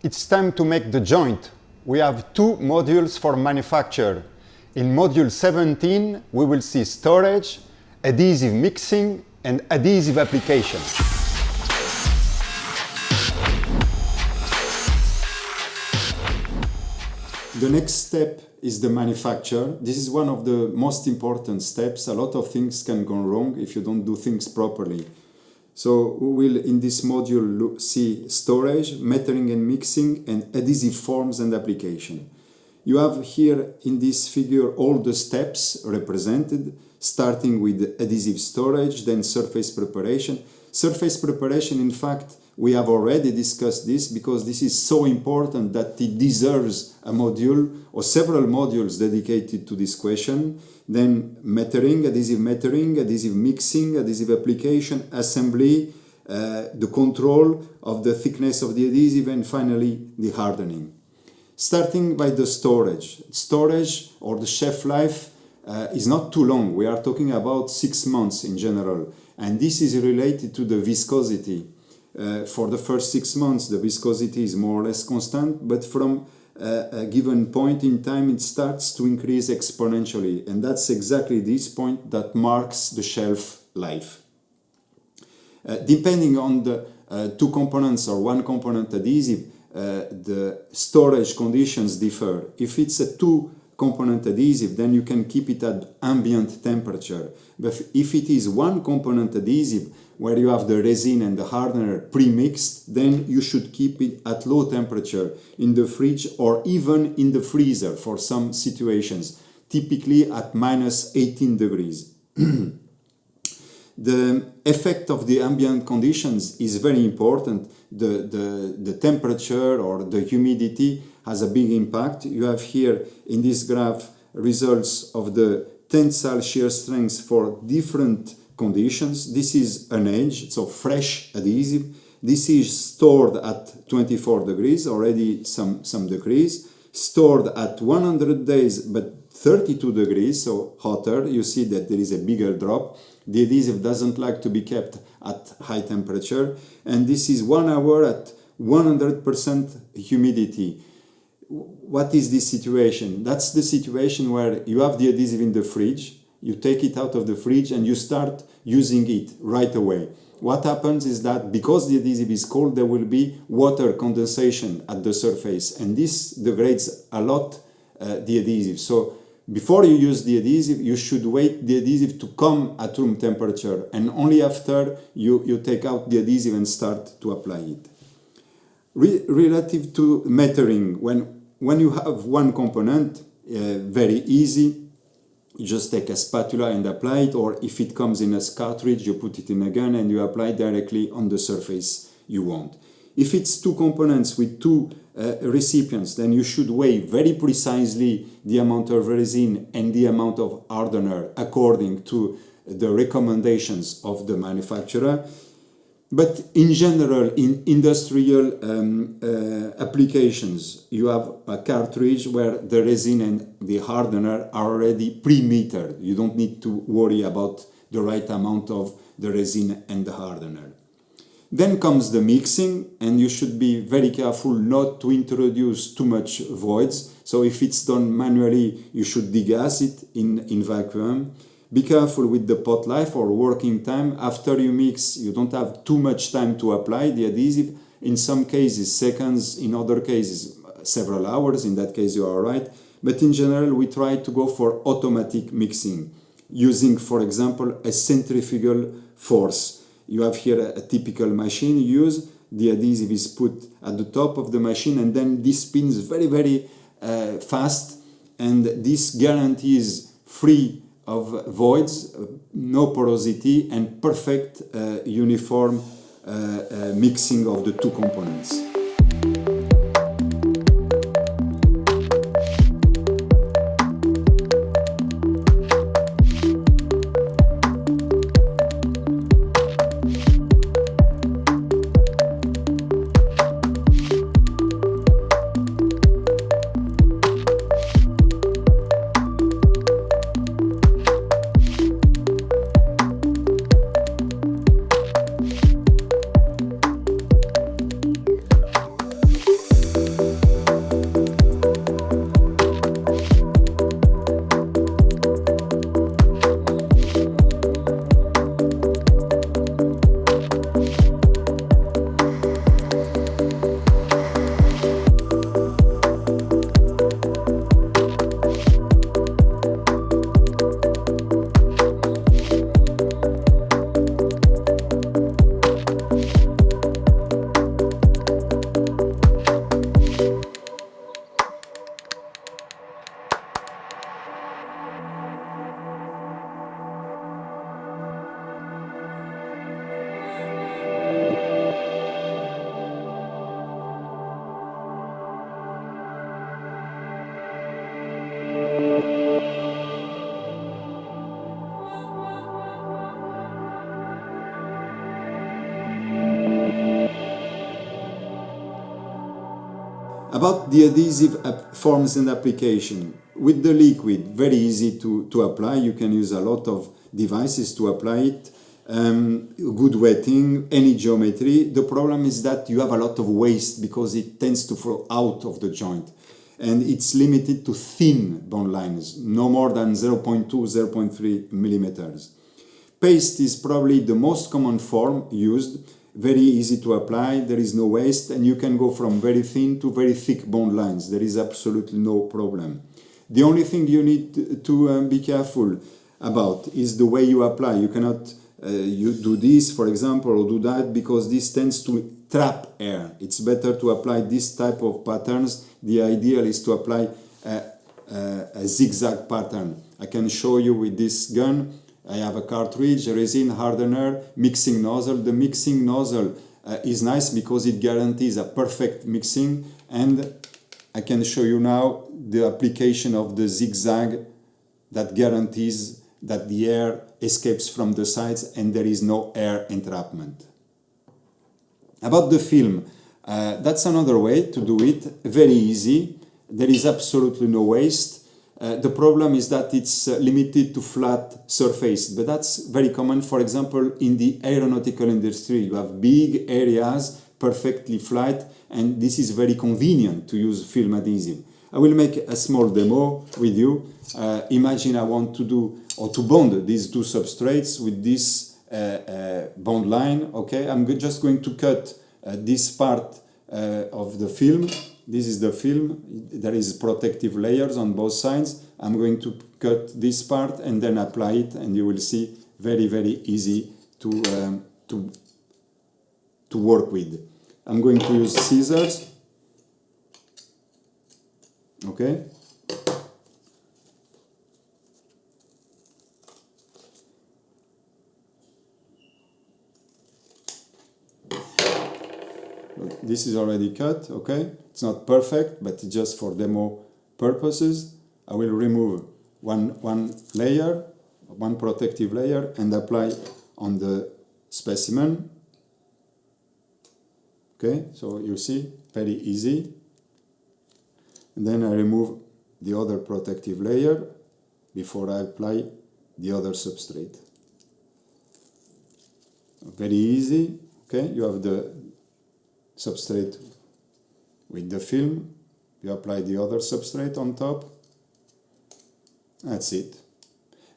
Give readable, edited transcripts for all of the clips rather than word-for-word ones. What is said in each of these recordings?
It's time to make the joint. We have two modules for manufacture. In module 17, we will see storage, adhesive mixing, and adhesive application. The next step is the manufacture. This is one of the most important steps. A lot of things can go wrong if you don't do things properly. So we will in this module see storage, metering and mixing, and adhesive forms and application. You have here in this figure all the steps represented, starting with adhesive storage, then surface preparation. Surface preparation, in fact, we have already discussed this because this is so important that it deserves a module or several modules dedicated to this question. Then metering, adhesive mixing, adhesive application, assembly, the control of the thickness of the adhesive, and finally the hardening. Starting by the storage. Storage or the shelf life is not too long. We are talking about 6 months in general. And this is related to the viscosity. For the first 6 months, the viscosity is more or less constant, but from a given point in time, it starts to increase exponentially. And that's exactly this point that marks the shelf life. Depending on the two components or one component adhesive, the storage conditions differ. If it's a two-component adhesive, then you can keep it at ambient temperature. But if it is one component adhesive, where you have the resin and the hardener pre-mixed, then you should keep it at low temperature in the fridge or even in the freezer for some situations, typically at minus 18 degrees. The effect of the ambient conditions is very important. The temperature or the humidity has a big impact. You have here in this graph results of the tensile shear strength for different conditions. This is an edge, so fresh adhesive. This is stored at 24 degrees, already some degrees. Stored at 100 days, but 32 degrees, so hotter. You see that there is a bigger drop. The adhesive doesn't like to be kept at high temperature. And this is 1 hour at 100% humidity. What is this situation? That's the situation where you have the adhesive in the fridge. You take it out of the fridge and you start using it right away. What happens is that because the adhesive is cold, there will be water condensation at the surface, and this degrades a lot the adhesive. So before you use the adhesive, you should wait the adhesive to come at room temperature, and only after you take out the adhesive and start to apply it. Relative to metering, when you have one component, very easy. You just take a spatula and apply it, or if it comes in a cartridge, you put it in a gun and you apply directly on the surface you want. If it's two components with two recipients, then you should weigh very precisely the amount of resin and the amount of hardener according to the recommendations of the manufacturer. But in general, in industrial applications, you have a cartridge where the resin and the hardener are already pre-metered. You don't need to worry about the right amount of the resin and the hardener. Then comes the mixing, and you should be very careful not to introduce too much voids. So if it's done manually, you should degas it in vacuum. Be careful with the pot life or working time. After you mix, you don't have too much time to apply the adhesive. In some cases, seconds. In other cases, several hours. In that case, you are right. But in general, we try to go for automatic mixing, using, for example, a centrifugal force. You have here a typical machine you use. The adhesive is put at the top of the machine, and then this spins very, very fast. And this guarantees free of voids, no porosity, and perfect uniform mixing of the two components. About the adhesive forms and application, with the liquid, very easy to apply. You can use a lot of devices to apply it. Good wetting, any geometry. The problem is that you have a lot of waste because it tends to flow out of the joint. And it's limited to thin bond lines, no more than 0.2, 0.3 millimeters. Paste is probably the most common form used, very easy to apply, there is no waste, and you can go from very thin to very thick bond lines. There is absolutely no problem. The only thing you need to be careful about is the way you apply. You cannot you do this, for example, or do that, because this tends to trap air. It's better to apply this type of patterns. The ideal is to apply a zigzag pattern. I can show you with this gun. I have a cartridge, a resin hardener, mixing nozzle. The mixing nozzle is nice because it guarantees a perfect mixing, and I can show you now the application of the zigzag that guarantees that the air escapes from the sides and there is no air entrapment. About the film, that's another way to do it, very easy. There is absolutely no waste. The problem is that it's limited to flat surface, but that's very common. For example, in the aeronautical industry, you have big areas, perfectly flat, and this is very convenient to use film adhesive. I will make a small demo with you. Imagine I want to do or to bond these two substrates with this bond line. Okay, I'm just going to cut this part of the film. This is the film. There is protective layers on both sides. I'm going to cut this part and then apply it, and you will see very, very easy to work with. I'm going to use scissors. Okay. This is already cut, okay? It's not perfect, but it's just for demo purposes. I will remove one layer, one protective layer, and apply on the specimen. Okay, so you see, very easy. And then I remove the other protective layer before I apply the other substrate. Very easy, okay? You have the substrate with the film, you apply the other substrate on top. That's it.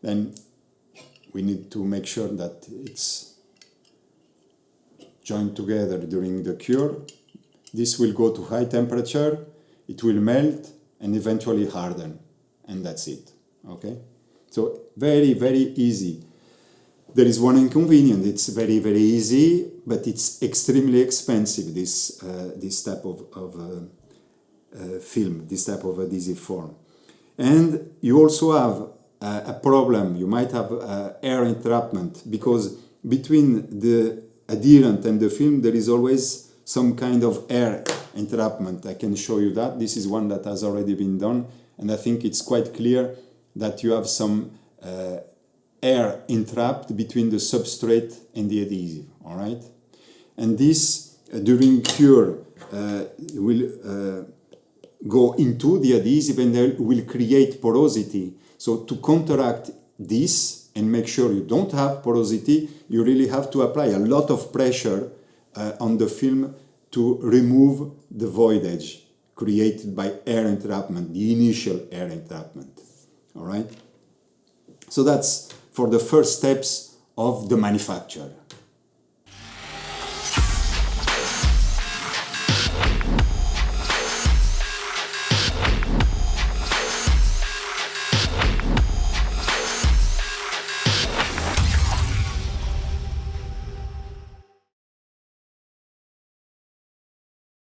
Then we need to make sure that it's joined together during the cure. This will go to high temperature, it will melt and eventually harden, and that's it. Okay? So very, very easy. There is one inconvenience. It's very, very easy, but it's extremely expensive, this type of film, this type of adhesive form. And you also have a problem. You might have air entrapment, because between the adherent and the film there is always some kind of air entrapment. I can show you that. This is one that has already been done, and I think it's quite clear that you have some air entrapped between the substrate and the adhesive, all right? And this, during cure, will go into the adhesive and they will create porosity. So to counteract this and make sure you don't have porosity, you really have to apply a lot of pressure on the film to remove the voidage created by air entrapment, the initial air entrapment, all right? So that's for the first steps of the manufacture.